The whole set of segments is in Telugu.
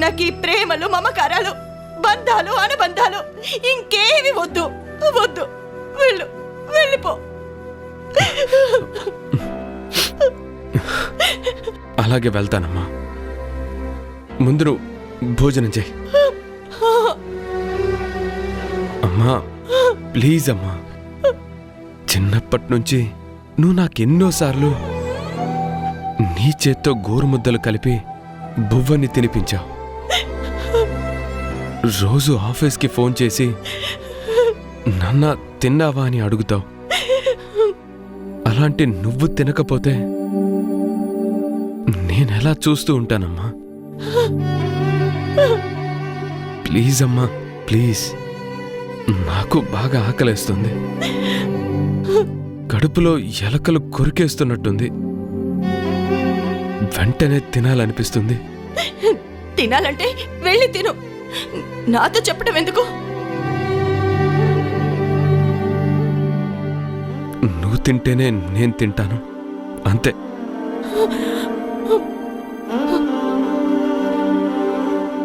నాకు ఈ ప్రేమలు మమకారాలు బంధాలు అనుబంధాలు ఇంకేవి వద్దు వద్దు. వెళ్ళు, వెళ్ళిపో. అలాగే వెళ్తానమ్మా. ముందు నువ్వు భోజనం చేయి. అమ్మా ప్లీజ్ అమ్మా, చిన్నప్పటి నుంచి నువ్వు నాకెన్నోసార్లు నీ చేత్తో గోరుముద్దలు కలిపి బువ్వని తినిపించావు. రోజు ఆఫీస్కి ఫోన్ చేసి నాన్న తిన్నావా అని అడుగుతావు. అలాంటి నువ్వు తినకపోతే నేనెలా చూస్తూ ఉంటానమ్మా? ప్లీజ్ అమ్మా ప్లీజ్, నాకు బాగా ఆకలేస్తుంది. కడుపులో ఎలకలు కొరికేస్తున్నట్టుంది. వెంటనే తినాలనిపిస్తుంది. తినాలంటే వెళ్ళి తిను, నాతో చెప్పడం ఎందుకు? నువ్వు తింటేనే నేను తింటాను, అంతే.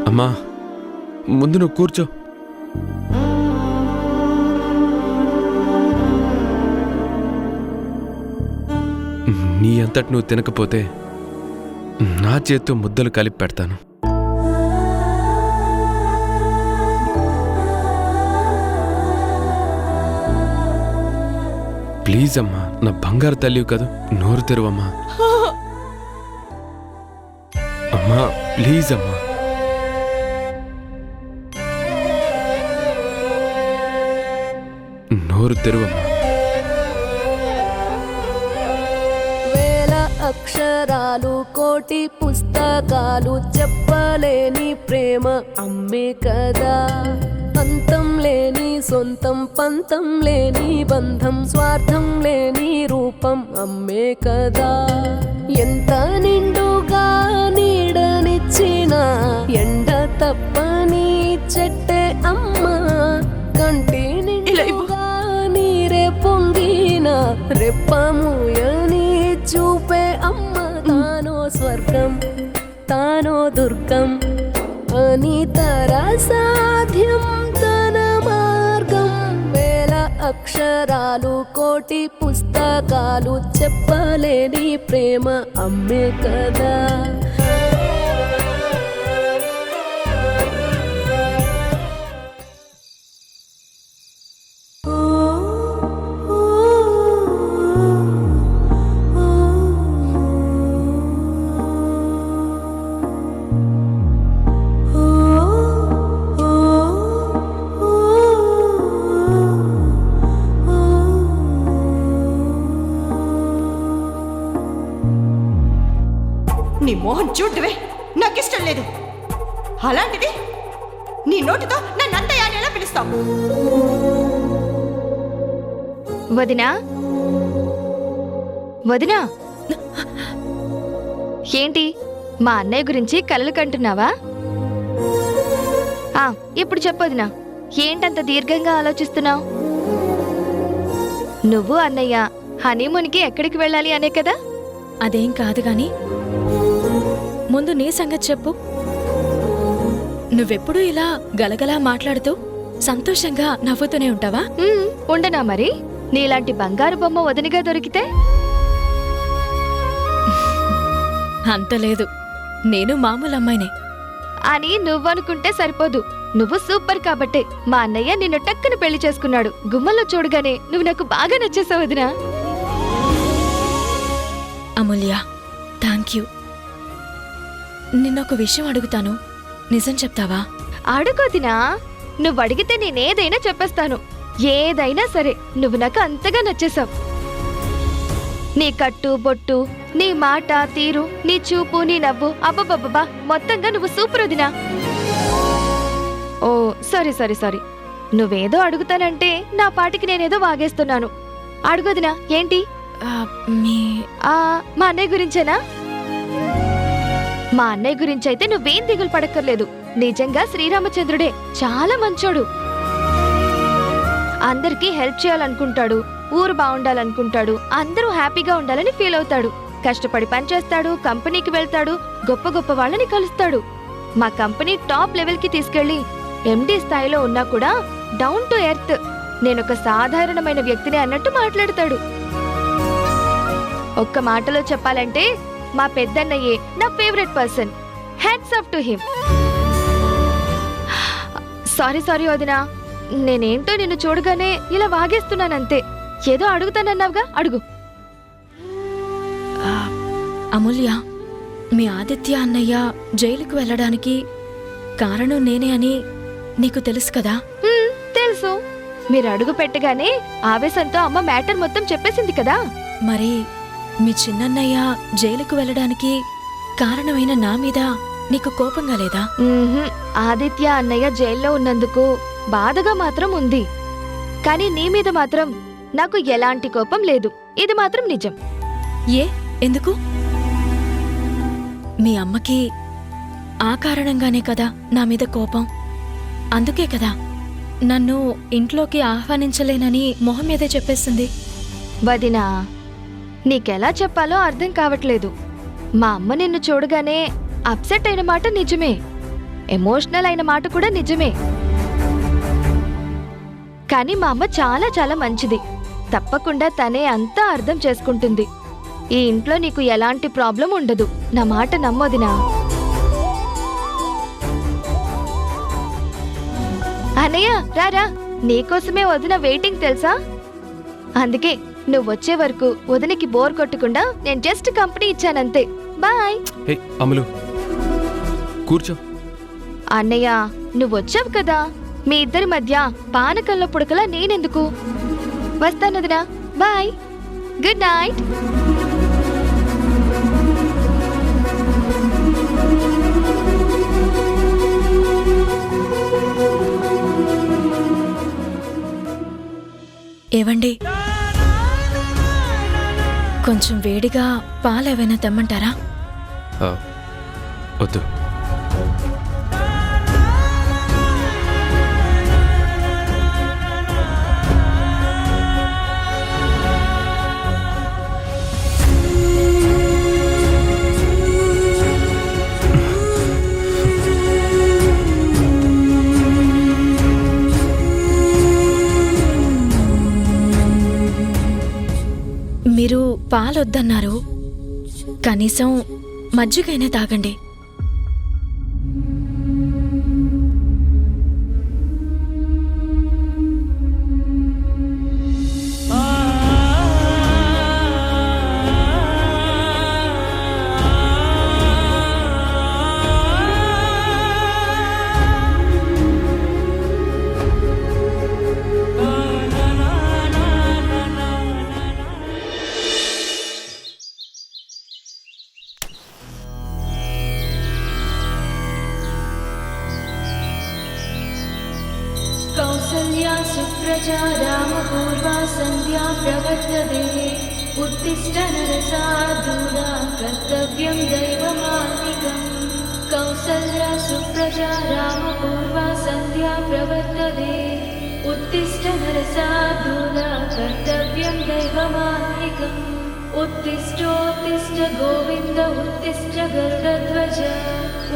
అమ్మా ముందు నువ్వు కూర్చో. నీ అంతటి నువ్వు తినకపోతే నా చేత్తో ముద్దలు కలిపి పెడతాను. ప్లీజ్ అమ్మా, నా బంగారు తల్లివి కదా, నోరు తెరువమ్మా. అమ్మా ప్లీజ్ అమ్మా. నోరు తెరువమ్మా. అక్షరాలు కోటి పుస్తకాలు చెప్పలేని ప్రేమ అమ్మే కదా. అంతం లేని సొంతం పంతం లేని బంధం స్వార్థం లేని రూపం అమ్మే కదా. ఎంత నిండుగా నీడనిచ్చిన ఎండ తప్పని చెట్టే అమ్మ. కంటి నిండుగా నీరే పొంగిన రెప్పముయని చూపే అమ్మ. తానో స్వర్గం తానో దుర్గం అని సాధ్యం తన మార్గం. వేల అక్షరాలు కోటి పుస్తకాలు చెప్పలేని ప్రేమ అమ్మే కదా. నీ మోహన్ చూడవే నాకిష్టం లేదు. అలాంటిది నీ నోటితో నన్ను అంతయ్య అని ఎలా పిలుస్తావు? వదినా వదినా, ఏంటి మా అన్నయ్య గురించి కలలు కంటున్నావా? ఇప్పుడు చెప్పొదినా, ఏంటంత దీర్ఘంగా ఆలోచిస్తున్నావు? నువ్వు అన్నయ్య హనీమూన్కి ఎక్కడికి వెళ్ళాలి అనే కదా? అదేం కాదు గాని ముందు నీ సంగతి చెప్పు. నువ్వెప్పుడూ ఇలా గలగలా మాట్లాడుతూ సంతోషంగా నవ్వుతూనే ఉంటావా? ఉండనా మరి? నీలాంటి బంగారు బొమ్మ వదినిగా దొరికితే? అంత లేదు, నేను మామూలు అమ్మాయినే అని నువ్వనుకుంటే సరిపోదు. నువ్వు సూపర్ కాబట్టే మా అన్నయ్య నిన్ను టక్కున పెళ్లి చేసుకున్నాడు. గుమ్మల్లో చూడగానే నువ్వు నాకు బాగా నచ్చేసావు వదినా. అమూల్య, థ్యాంక్ యూ. నిన్నొక విషయం అడుగుతాను, నిజం చెప్తావా? అడుగొదినా, నువ్వు అడిగితే నేనేదైనా చెప్పేస్తాను. ఏదైనా సరే, నువ్వు నాకు అంతగా నచ్చేసావు. నీ కట్టు బొట్టు, నీ మాట తీరు, నీ చూపు, నీ నవ్వు, అబ్బబ్బబ్బా, మొత్తంగా నువ్వు సూపర్ వదినా. ఓ సారీ సారీ సారీ, నువ్వేదో అడుగుతానంటే నా పాటికి నేనేదో వాగేస్తున్నాను. అడుగొదినా, ఏంటి? మా అన్నయ్య గురించేనా? మా అన్నయ్య గురించైతే నువ్వేం దిగులు పడక్కర్లేదు. నిజంగా శ్రీరామచంద్రుడే చాలా మంచోడు. అందరికీ హెల్ప్ చేయాలనుకుంటాడు. ఊరు బాగుండాలనుకుంటాడు, అందరూ హ్యాపీగా ఉండాలని ఫీల్ అవుతాడు. కష్టపడి పనిచేస్తాడు, కంపెనీకి వెళ్తాడు, గొప్ప గొప్ప వాళ్ళని కలుస్తాడు. మా కంపెనీ టాప్ లెవెల్ కి తీసుకెళ్లి ఎండి స్థాయిలో ఉన్నా కూడా డౌన్ టు ఎర్త్, నేనొక సాధారణమైన వ్యక్తిని అన్నట్టు మాట్లాడతాడు. ఒక్క మాటలో చెప్పాలంటే మా పెద్దన్నయ్యే నా favourite person. Hats off to him. Sorry వదినా, నేనేంటో నిన్ను చూడగానే ఇలా వాగేస్తున్నానంతే. ఏదో అడుగుతానన్నావుగా, అడుగు. అమూల్య, మీ ఆదిత్య అన్నయ్య జైలుకు వెళ్ళడానికి కారణం నేనే అని నీకు తెలుసు కదా? తెలుసు. మీరు అడుగు పెట్టగానే ఆవేశంతో అమ్మ మ్యాటర్ మొత్తం చెప్పేసింది కదా. మరి మీ చిన్నన్నయ్య జైలుకు వెళ్ళడానికి కారణమైన నా మీద నీకు కోపంగా లేదా? ఆదిత్య అన్నయ్య జైల్లో ఉన్నందుకు బాధగా మాత్రం ఉంది, కానీ నీ మీద మాత్రం నాకు ఎలాంటి కోపం లేదు. ఇది మాత్రం నిజం. ఎందుకు? మీ అమ్మకి ఆ కారణంగానే కదా నా మీద కోపం. అందుకే కదా నన్ను ఇంట్లోకి ఆహ్వానించలేనని మొహం మీదే చెప్పేసింది. వదినా, నీకెలా చెప్పాలో అర్థం కావట్లేదు. మా అమ్మ నిన్ను చూడగానే అప్సెట్ అయిన మాట నిజమే, ఎమోషనల్ అయిన మాట కూడా నిజమే. కానీ మా అమ్మ చాలా చాలా మంచిది. తప్పకుండా తనే అంతా అర్థం చేసుకుంటుంది. ఈ ఇంట్లో నీకు ఎలాంటి ప్రాబ్లం ఉండదు. నా మాట నమ్మొదినా. అన్నయ్య రారా, నీకోసమే వదిన వెయిటింగ్ తెలుసా? అందుకే నువ్వు వచ్చే వరకు వదినకి బోర్ కొట్టకుండా నేను జస్ట్ కంపెనీ ఇచ్చానంతే. బాయ్. అమలు కూర్చో. అన్నయ్య, నువ్వొచ్చావు కదా, మీ ఇద్దరి మధ్య పానకంలో పుడకలా నేనెందుకు? వస్తానదినా. Bye, good night. ఏవండి, కొంచెం వేడిగా పాలేవైనా తెమ్మంటారా? వద్దు. మీరు పాలొద్దన్నారు, కనీసం మజ్జిగైనా తాగండి. कौसल्या सुप्रजा रामपूर्वा सन्ध्या प्रवर्तते उत्तिष्ठ नरसार्दूला कर्तव्यं दैवमान्निकम् कौसल्या सुप्रजा रामपूर्वा सन्ध्या प्रवर्तते उत्तिष्ठ नरसार्दूला कर्तव्यं दैवमान्निकम् उत्तिष्ठोत्तिष्ठ गोविन्द उत्तिष्ठ गरुडध्वज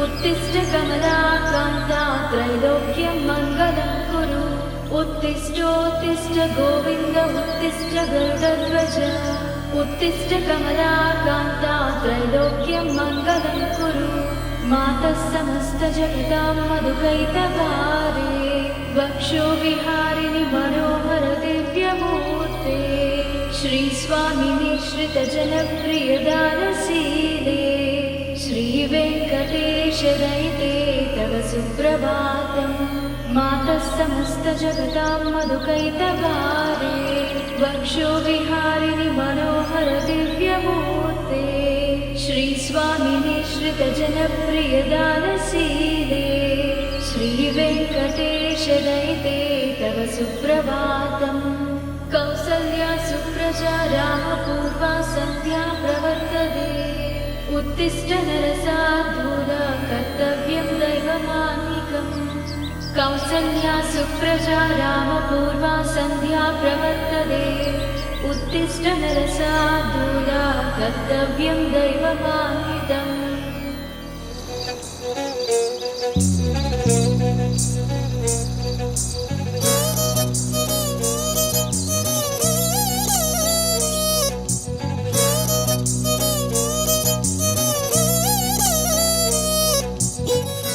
उत्तिष्ठ कमलाकान्ता त्रैलोक्यं मङ्गलं कुरु उत्तिष्ठोत्तिष्ठ गोविन्द उत्तिष्ठ गरुडध्वज उत्तिष्ठ कमलाकान्ता त्रैलोक्यं मङ्गलं कुरु मातः समस्तजगतां मधुकैतभारे वक्षो विहारिणि मनोहर दिव्यमूर्ते श्रीस्वामिनि श्रितजनप्रियदानशीले श्रीवेङ्कटेशदयिते तव सुप्रभातम् मातः समस्तजगतां मधुकैतभारे वक्षो विहारिणि मनोहर दिव्यमूर्ते श्रीस्वामिनि श्रितजनप्रियदानशीले श्रीवेङ्कटेशदयिते तव सुप्रभातम् कौसल्या सुप्रजा रामपूर्वा सन्ध्या प्रवर्तते उत्तिष्ठ नरसार्दूला कर्तव्यं दैवमान्निकम् कौसल्या सुप्रजा रामपूर्वा सन्ध्या प्रवर्तते उत्तिष्ठ नरसार्दूला कर्तव्यं दैवमान्वितम्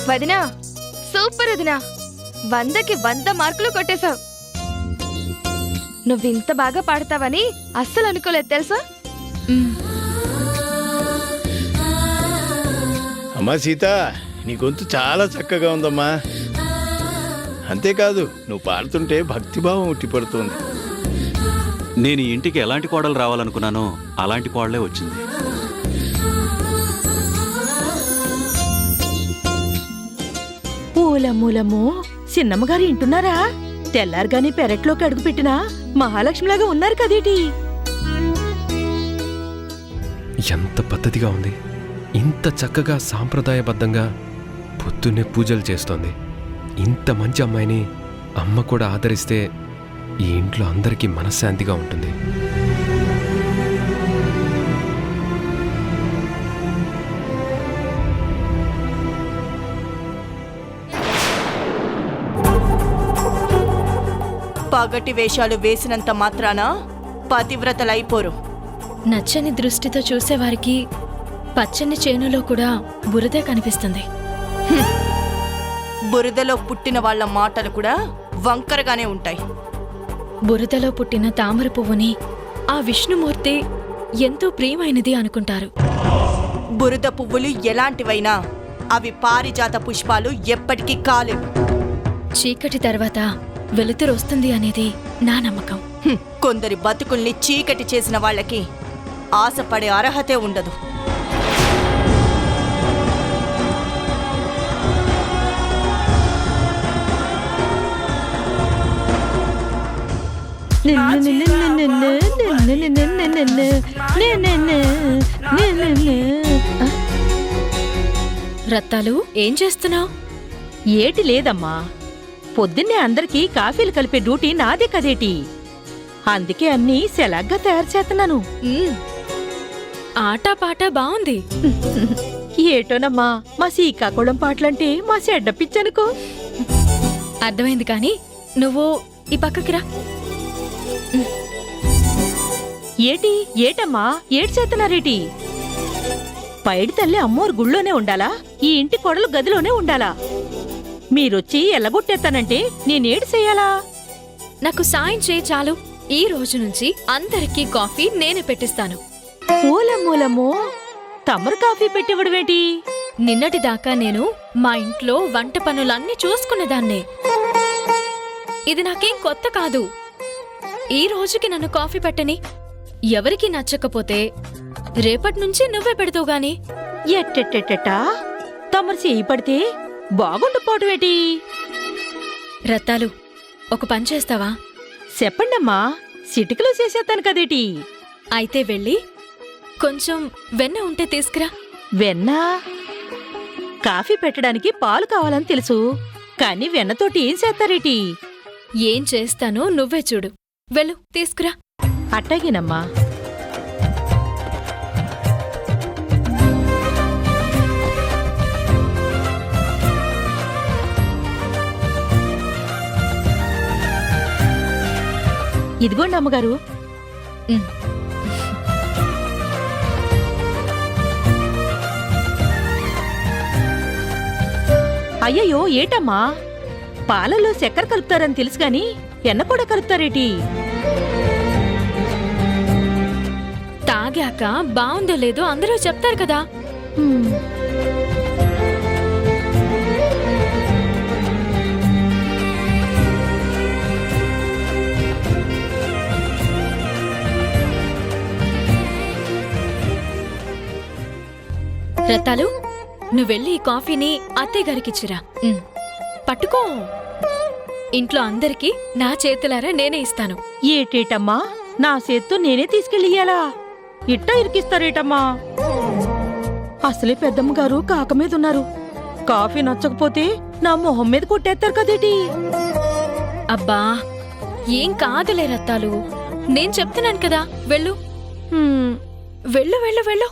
వదినా, సూపర్ వదినా, 100కి 100 మార్కులు కొట్టేశావు. నువ్వింత బాగా పాడతావని అస్సలు అనుకోలేదు తెలుసా. అమ్మా సీత, నీ గొంతు చాలా చక్కగా ఉందమ్మా. అంతేకాదు, నువ్వు పాడుతుంటే భక్తిభావం ఉట్టిపడుతుంది. నేను ఈ ఇంటికి ఎలాంటి కోడలు రావాలనుకున్నానో అలాంటి కోడలే వచ్చింది. మూలమూలము చిన్నమ్మగారు ఇంటున్నారా? తెల్లారుగాని పెరట్లోకి అడుగుపెట్టినా మహాలక్ష్మిలాగా ఉన్నారు కదేటి. ఎంత పద్ధతిగా ఉంది, ఇంత చక్కగా సాంప్రదాయబద్ధంగా పొద్దున్నే పూజలు చేస్తోంది. ఇంత మంచి అమ్మాయిని అమ్మ కూడా ఆదరిస్తే ఈ ఇంట్లో అందరికీ మనశ్శాంతిగా ఉంటుంది. పగటి వేషాలు వేసినంత మాత్రాన పతివ్రతలైపోరు. నచ్చని దృష్టితో చూసేవారికి పచ్చని చేనులో కూడా బురదే కనిపిస్తుంది. బురదలో పుట్టిన వాళ్ళ మాటలు కూడా వంకరగానే ఉంటాయి. బురదలో పుట్టిన తామర పువ్వుని ఆ విష్ణుమూర్తి ఎంతో ప్రియమైనది అనుకుంటారు. బురద పువ్వులు ఎలాంటివైనా అవి పారిజాత పుష్పాలు ఎప్పటికీ కాలేవు. చీకటి తర్వాత వెలుతురు వస్తుంది అనేది నా నమ్మకం. కొందరి బతుకుల్ని చీకటి చేసిన వాళ్ళకి ఆశపడే అర్హతే ఉండదు. రత్తాలు, ఏం చేస్తున్నావు? ఏటి లేదమ్మా, పొద్దున్నే అందరికీ కాఫీలు కలిపే డ్యూటీ నాదే కదేటి. అందుకే అన్నీ సెలాగ్గా తయారు చేస్తున్నాను. ఆటా పాట బాగుంది. ఏటోనమ్మా, మా శ్రీకాకుళం పాటలంటే మా చెడ్డ పిచ్చనుకో. అర్థమైంది, కానీ నువ్వు ఈ పక్కకి రా. ఏటమ్మా, ఏటి చేస్తున్నారేటి? పైడి తల్లి అమ్మోరు గుళ్ళోనే ఉండాలా? ఈ ఇంటి కొడలు గదిలోనే ఉండాలా? మీరొచ్చి ఎల్లగొట్టేస్తానంటే నేనేడు చెయ్యాలా? నాకు సాయం చేయి చాలు. ఈ రోజు నుంచి అందరికీ కాఫీ నేనే పెట్టిస్తాను. మూలమూలమో తమరు కాఫీ పెట్టివ్వడమేటి? నిన్నటిదాకా నేను మా ఇంట్లో వంట పనులన్నీ చూసుకునేదాన్నే. ఇది నాకేం కొత్త కాదు. ఈ రోజుకి నన్ను కాఫీ పెట్టని. ఎవరికి నచ్చకపోతే రేపటి నుంచి నువ్వే పెడతావు గాని. ఎట్టెట్టెట్టా తమరు చేయి పడితే బాగుండిపోవటమేటి? రత్తాలు, ఒక పని చేస్తావా? చెప్పండమ్మా, సిటికలో చేసేస్తాను కదేటి. అయితే వెళ్ళి కొంచెం వెన్న ఉంటే తీసుకురా. వెన్నా? కాఫీ పెట్టడానికి పాలు కావాలని తెలుసు, కానీ వెన్నతోటి ఏం చేస్తారేటి? ఏం చేస్తానో నువ్వే చూడు. వెళ్ళు, తీసుకురా. అట్టాగేనమ్మా. ఇదిగోండి అమ్మగారు. అయ్యయ్యో, ఏటమ్మా, పాలల్లో చక్కెర కలుపుతారని తెలుసు గాని ఎన్న కూడా కలుపుతారేటి? తాగాక బావుందో లేదో అందరూ చెప్తారు కదా. రత్తాలు, నువ్వెళ్ళి ఈ కాఫీని అత్తయ్య గారికిచ్చిరా. పట్టుకో. ఇంట్లో అందరికీ నా చేతులారా నేనే ఇస్తాను. ఏటేటమ్మా, నా చేత్తో నేనే తీసుకెళ్ళియాలా? ఇట్టా ఇరికిస్తారేటమ్మా? అసలే పెద్దమ్మగారు కాక మీదున్నారు. కాఫీ నచ్చకపోతే నా మొహం మీద కొట్టేస్తారు కదేటి? అబ్బా, ఏం కాదులే రత్తాలు. నేను చెప్తున్నాను కదా, వెళ్ళు హ్మ్, వెళ్ళు వెళ్ళు వెళ్ళు.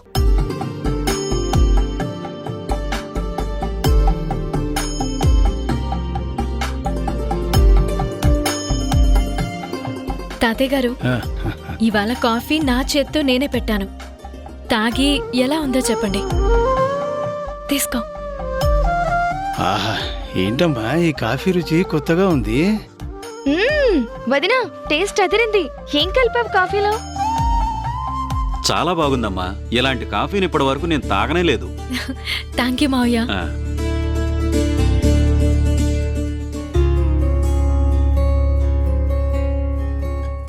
తాతయ్య గారు, ఆ, ఇవాళ కాఫీ నా చేత్తో నేనే పెట్టాను. తాగి ఎలా ఉందో చెప్పండి. తీసుకో. ఆహా ఏంటమ్మా ఈ కాఫీ రుచి కొత్తగా ఉంది. వదినా, టేస్ట్ అదిరింది. ఏం కలిపావు కాఫీలో? చాలా బాగుందమ్మా. ఇలాంటి కాఫీని ఇప్పటి వరకు నేను తాగనే లేదు. థ్యాంక్ యూ మావయ్య. ఆ,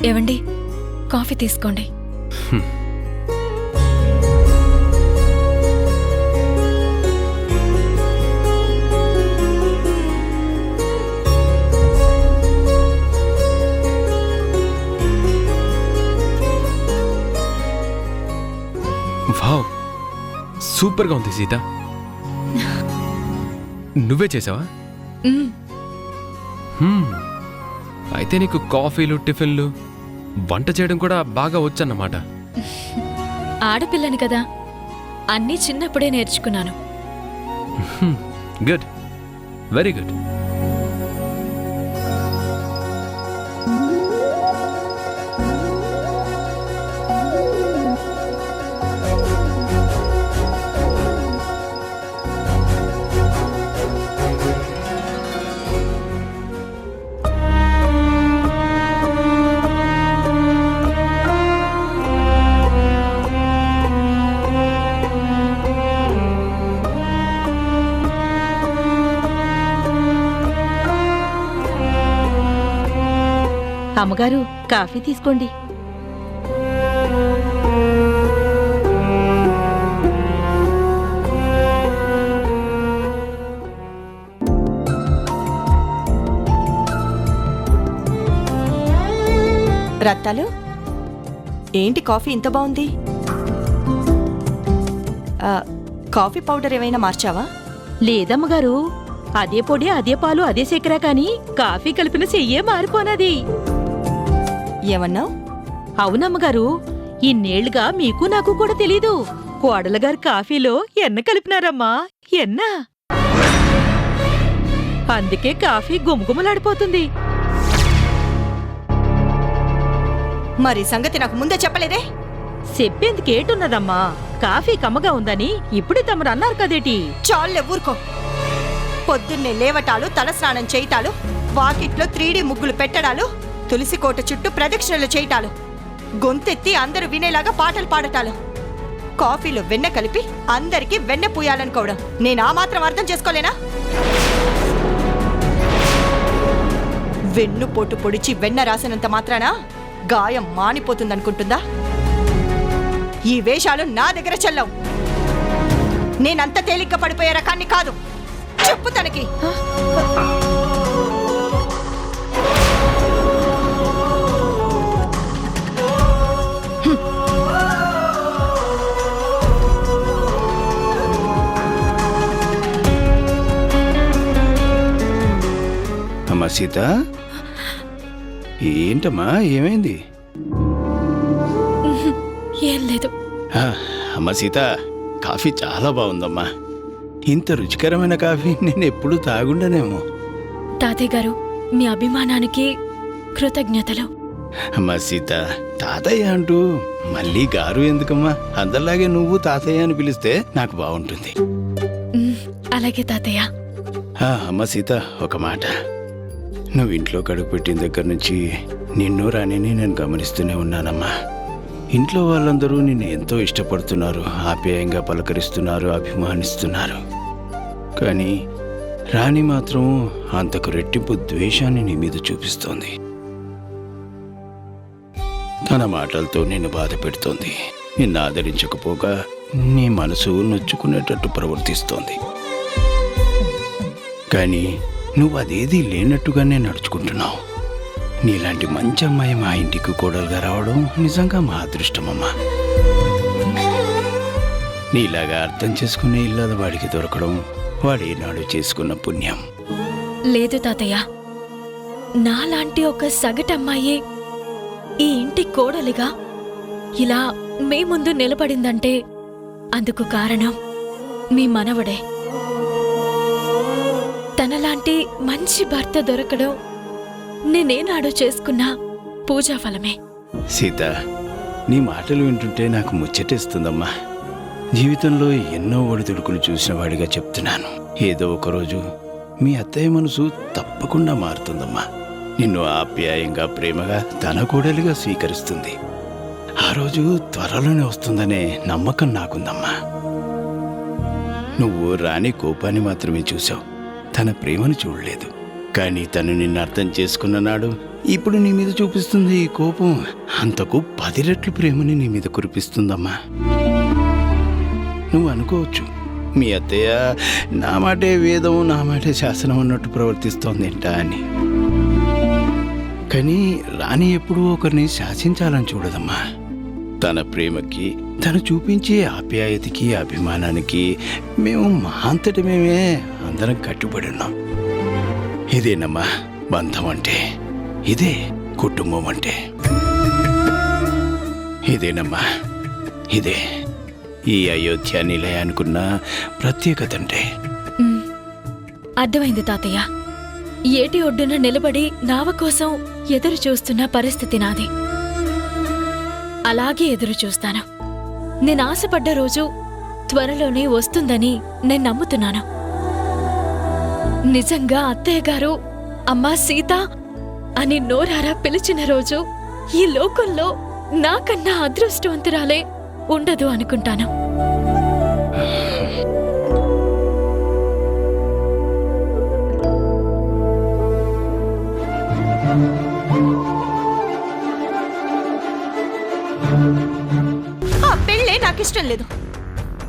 ఏవండి, కాఫీ తీసుకోండి. వావ్, సూపర్గా ఉంది సీత. నువ్వే చేసావా? మ్మ్. హ్మ్. అయితే నీకు కాఫీలు, టిఫిన్లు, వంట చేయడం కూడా బాగా వచ్చన్నమాట. ఆడపిల్లని కదా, అన్నీ చిన్నప్పుడే నేర్చుకున్నాను. Good, very good. అమ్మగారు, కాఫీ తీసుకోండి. రత్తాలు, ఏంటి కాఫీ ఇంత బాగుంది? కాఫీ పౌడర్ ఏమైనా మార్చావా? లేదమ్మగారు, అదే పొడి, అదే పాలు, అదే చక్కెర, కాని కాఫీ కలిపిన చెయ్యే మారిపోనది. ఏమన్నావు? అవునమ్మగారు, ఇన్నేళ్లుగా మీకు నాకు కూడా తెలీదు. కోడలగారు కాఫీలో ఎన్న కలిపినారమ్మా, ఎన్న. అందుకే కాఫీ గుమగుమలాడిపోతుంది. మరి సంగతి నాకు ముందే చెప్పలేదే? చెప్పేందుకేటున్నదమ్మా, కాఫీ కమ్మగా ఉందని ఇప్పుడే తమరు అన్నారు కదేటి. చాలే ఊరుకో. పొద్దున్నే లేవటాలు, తలస్నానం చేయటాలు, వాకిట్లో 3D ముగ్గులు పెట్టడాలు, తులసి కోట చుట్టూ ప్రదక్షిణలు చేయటాలు, గొంతెత్తి అందరూ వినేలాగా పాటలు పాడటాలు, కాఫీలో వెన్న కలిపి అందరికీ వెన్న పూయాలనుకోవడం. నేను ఆ మాత్రం అర్థం చేసుకోలేనా? వెన్ను పోటు పొడిచి వెన్న రాసినంత మాత్రాన గాయం మానిపోతుందనుకుంటుందా? ఈ వేషాలు నా దగ్గర చెల్లవు. నేనంత తేలిగ్గా పడిపోయే రకాన్ని కాదు. చెప్పు తనకి. అమ్మా సీత, ఏంటమ్మా ఏమైంది? ఏం లేదు. అమ్మా సీత, కాఫీ చాలా బాగుందమ్మా. ఇంత రుచికరమైన కాఫీ నేను ఎప్పుడూ తాగుండనేమో. తాతయ్య గారు, మీ అభిమానానికి కృతజ్ఞతలు. అమ్మా సీత, తాతయ్య అంటూ మళ్ళీ గారు ఎందుకమ్మా? అందరిలాగే నువ్వు తాతయ్య అని పిలిస్తే నాకు బాగుంటుంది. అలాగే తాతయ్య. అమ్మ సీత, ఒక మాట. నువ్వు ఇంట్లో కడుగు పెట్టిన దగ్గర నుంచి నిన్ను రాణిని నేను గమనిస్తూనే ఉన్నానమ్మా. ఇంట్లో వాళ్ళందరూ నిన్ను ఎంతో ఇష్టపడుతున్నారు, ఆప్యాయంగా పలకరిస్తున్నారు, అభిమానిస్తున్నారు. కానీ రాణి మాత్రం అంతకు రెట్టింపు ద్వేషాన్ని నీ మీద చూపిస్తోంది. తన మాటలతో నిన్ను బాధ పెడుతోంది. నిన్ను ఆదరించకపోగా నీ మనసు నొచ్చుకునేటట్టు ప్రవర్తిస్తోంది. కానీ నువ్వు అదేదీ లేనట్టుగానే నడుచుకుంటున్నావు. నీలాంటి మంచి అమ్మాయి మా ఇంటికి కోడలుగా రావడం నిజంగా మా అదృష్టమమ్మా. నీలాగా అర్థం చేసుకునే ఇల్లాద వాడికి దొరకడం వాడేనాడు చేసుకున్న పుణ్యం. లేదు తాతయ్య, నాలాంటి ఒక సగటమ్మాయి ఈ ఇంటి కోడలిగా ఇలా మీ ముందు నిలబడిందంటే అందుకు కారణం మీ మనవడే. తనలాంటి మంచి భర్త దొరకడం నేనేనాడు చేసుకున్న పూజా ఫలమే. సీత, నీ మాటలు వింటుంటే నాకు ముచ్చటేస్తుందమ్మా. జీవితంలో ఎన్నో ఒడిదుడుకులు చూసిన వాడిగా చెప్తున్నాను. ఏదో ఒకరోజు మీ అత్తయ్య మనసు తప్పకుండా మారుతుందమ్మా. నిన్ను ఆప్యాయంగా ప్రేమగా తన కోడలిగా స్వీకరిస్తుంది. ఆ రోజు త్వరలోనే వస్తుందనే నమ్మకం నాకుందమ్మా. నువ్వు రాణి కోపాన్ని మాత్రమే చూసావు, తన ప్రేమను చూడలేదు. కానీ తను నిన్ను అర్థం చేసుకున్న నాడు ఇప్పుడు నీ మీద చూపిస్తుంది ఈ కోపం అంతకు 10 రెట్లు ప్రేమని నీ మీద కురిపిస్తుందమ్మా. నువ్వు అనుకోవచ్చు, మీ అత్తయ్య నా మాటే వేదం నా మాటే శాసనం అన్నట్టు ప్రవర్తిస్తోందేంటా అని. కానీ రాణి ఎప్పుడూ ఒకరిని శాసించాలని చూడదమ్మా. తన ప్రేమకి, తను చూపించే ఆప్యాయతకి, అభిమానానికి మేము మహాంతటి మేమే అందరం కట్టుబడి ఉన్నాం. ఇదేనమ్మా బంధం అంటే, ఇదే కుటుంబం అంటే. ఇదేనమ్మా, ఇదే ఈ అయోధ్య నిలయానికున్న ప్రత్యేకత అంటే. అర్థమైంది తాతయ్య. ఏటి ఒడ్డున నిలబడి నావ కోసం ఎదురు చూస్తున్న పరిస్థితి నాది. అలాగే ఎదురు చూస్తాను. నేను ఆశపడ్డ రోజు త్వరలోనే వస్తుందని నేను నమ్ముతున్నాను. నిజంగా అత్తయ్య గారు అమ్మా సీత అని నోరారా పిలిచిన రోజు ఈ లోకంలో నాకన్నా అదృష్టవంతురాలే ఉండదు అనుకుంటాను. ఆ పెళ్ళే నాకిష్టం లేదు.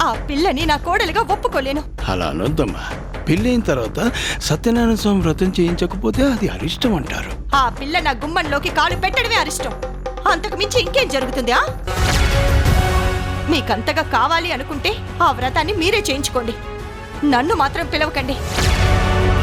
ఆ పిల్లని నా కోడలిగా ఒప్పుకోలేను. అలా అనొద్దమ్మా. పెళ్ళైన తర్వాత సత్యనారాయణ స్వామి వ్రతం చేయించకపోతే అది అరిష్టం అంటారు. ఆ పిల్ల నా గుమ్మంలోకి కాలు పెట్టడమే అరిష్టం. అంతకు మించి ఇంకేం జరుగుతుందా? మీకంతగా కావాలి అనుకుంటే ఆ వ్రతాన్ని మీరే చేయించుకోండి. నన్ను మాత్రం పిలవకండి.